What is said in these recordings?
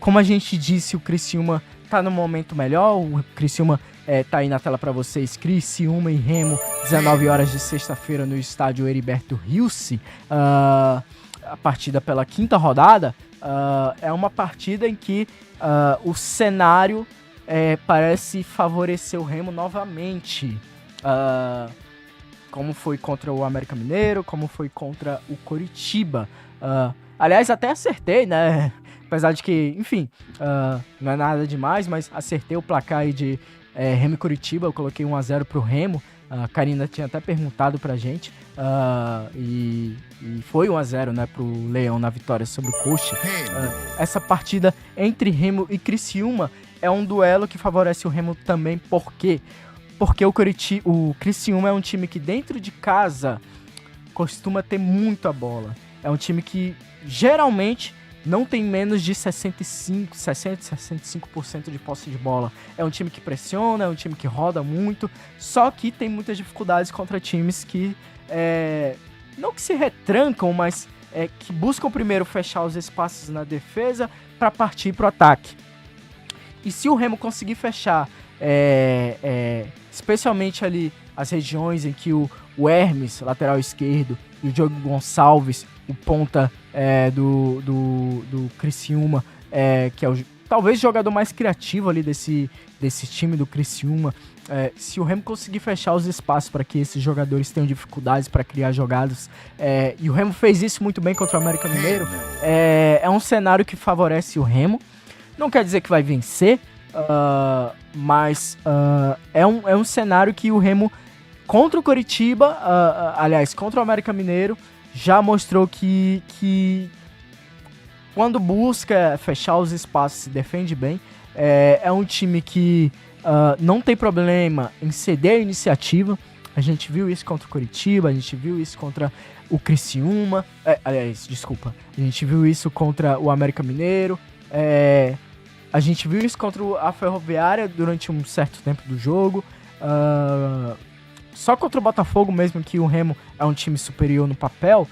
Como a gente disse, o Criciúma tá no momento melhor. O Criciúma tá aí na tela para vocês. Criciúma e Remo, 19 horas de sexta-feira no estádio Heriberto Rilse. A partida pela 5ª rodada. É uma partida em que o cenário parece favorecer o Remo novamente. Como foi contra o América Mineiro, como foi contra o Coritiba. Aliás, até acertei, né? Apesar de que, enfim, não é nada demais, mas acertei o placar aí de Remo e Coritiba. Eu coloquei 1-0 pro Remo. A Karina tinha até perguntado pra gente. E foi 1-0, né, pro Leão na vitória sobre o Coxa. Essa partida entre Remo e Criciúma é um duelo que favorece o Remo também. Por quê? Porque o Criciúma é um time que dentro de casa costuma ter muita bola. É um time que geralmente não tem menos de 65% de posse de bola. É um time que pressiona, é um time que roda muito, só que tem muitas dificuldades contra times que, não que se retrancam, mas que buscam primeiro fechar os espaços na defesa para partir para o ataque. E se o Remo conseguir fechar, especialmente ali as regiões em que o Hermes, lateral esquerdo, e o Diogo Gonçalves, o ponta do Criciúma, que é talvez o jogador mais criativo ali desse time do Criciúma. Se o Remo conseguir fechar os espaços para que esses jogadores tenham dificuldades para criar jogadas, e o Remo fez isso muito bem contra o América Mineiro, é um cenário que favorece o Remo. Não quer dizer que vai vencer, mas é um cenário que o Remo, contra o Coritiba, aliás, contra o América Mineiro, já mostrou que quando busca fechar os espaços, se defende bem. É um time que não tem problema em ceder a iniciativa. A gente viu isso contra o Coritiba, a gente viu isso contra o Criciúma. A gente viu isso contra o América Mineiro. A gente viu isso contra a Ferroviária durante um certo tempo do jogo. Só contra o Botafogo mesmo, que o Remo é um time superior no papel,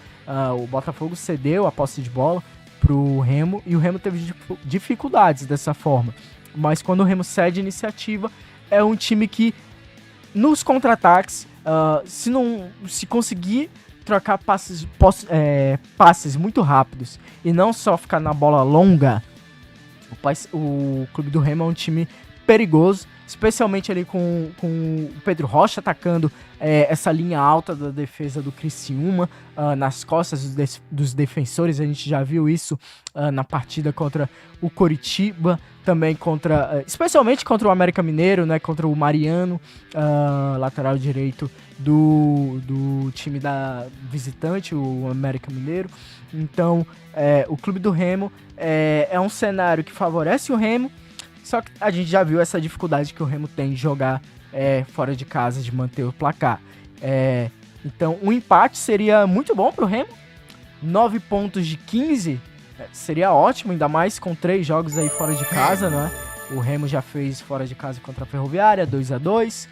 o Botafogo cedeu a posse de bola pro Remo e o Remo teve dificuldades dessa forma. Mas quando o Remo cede iniciativa, é um time que nos contra-ataques, se conseguir trocar passes muito rápidos e não só ficar na bola longa, o Clube do Remo é um time perigoso, especialmente ali com o Pedro Rocha atacando essa linha alta da defesa do Criciúma, nas costas dos defensores. A gente já viu isso na partida contra o Coritiba, também especialmente contra o América Mineiro, né, contra o Mariano, lateral direito do time da visitante, o América Mineiro. Então, o Clube do Remo é um cenário que favorece o Remo. Só que a gente já viu essa dificuldade que o Remo tem de jogar fora de casa, de manter o placar. Então, um empate seria muito bom pro Remo. 9 pontos de 15 seria ótimo, ainda mais com 3 jogos aí fora de casa, né? O Remo já fez fora de casa contra a Ferroviária, 2-2.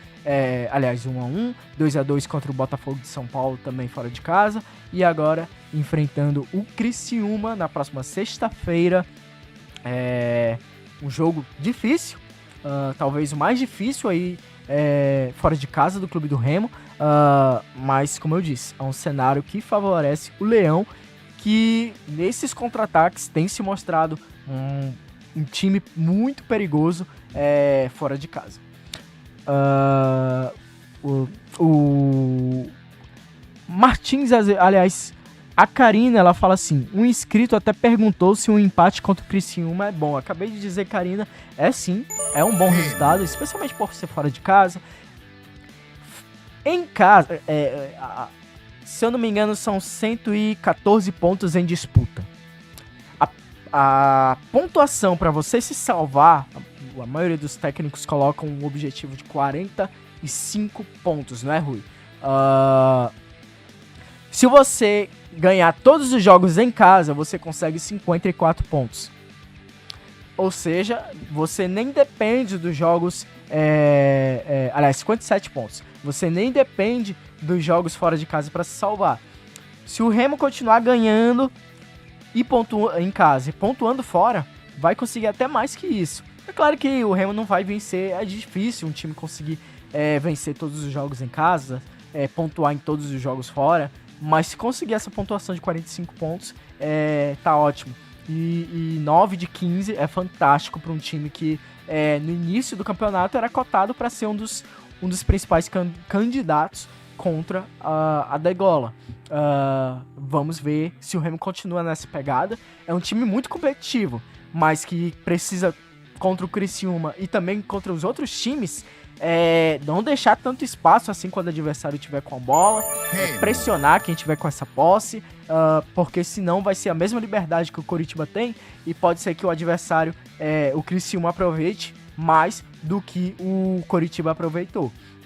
Aliás, 1-1. 2-2 contra o Botafogo de São Paulo, também fora de casa. E agora, enfrentando o Criciúma na próxima sexta-feira. Um jogo difícil, talvez o mais difícil aí fora de casa do Clube do Remo, mas como eu disse, é um cenário que favorece o Leão, que nesses contra-ataques tem se mostrado um time muito perigoso fora de casa. O Martins, aliás, a Karina, ela fala assim: um inscrito até perguntou se um empate contra o Criciúma é bom. Acabei de dizer, Karina, sim, é um bom resultado, especialmente por ser fora de casa. Em casa, se eu não me engano, são 114 pontos em disputa. A pontuação para você se salvar, a maioria dos técnicos colocam um objetivo de 45 pontos, não é, Rui? Se você ganhar todos os jogos em casa, você consegue 54 pontos. Ou seja, você nem depende dos jogos... aliás, 57 pontos. Você nem depende dos jogos fora de casa para se salvar. Se o Remo continuar ganhando em casa e pontuando fora, vai conseguir até mais que isso. É claro que o Remo não vai vencer, é difícil um time conseguir vencer todos os jogos em casa, pontuar em todos os jogos fora, mas se conseguir essa pontuação de 45 pontos, tá ótimo. E 9 de 15 é fantástico para um time que no início do campeonato era cotado para ser um dos principais candidatos contra a Degola. Vamos ver se o Remo continua nessa pegada. É um time muito competitivo, mas que precisa, contra o Criciúma e também contra os outros times, não deixar tanto espaço assim quando o adversário estiver com a bola, pressionar quem tiver com essa posse, porque senão vai ser a mesma liberdade que o Coritiba tem e pode ser que o adversário, o Criciúma, aproveite mais do que o Coritiba aproveitou.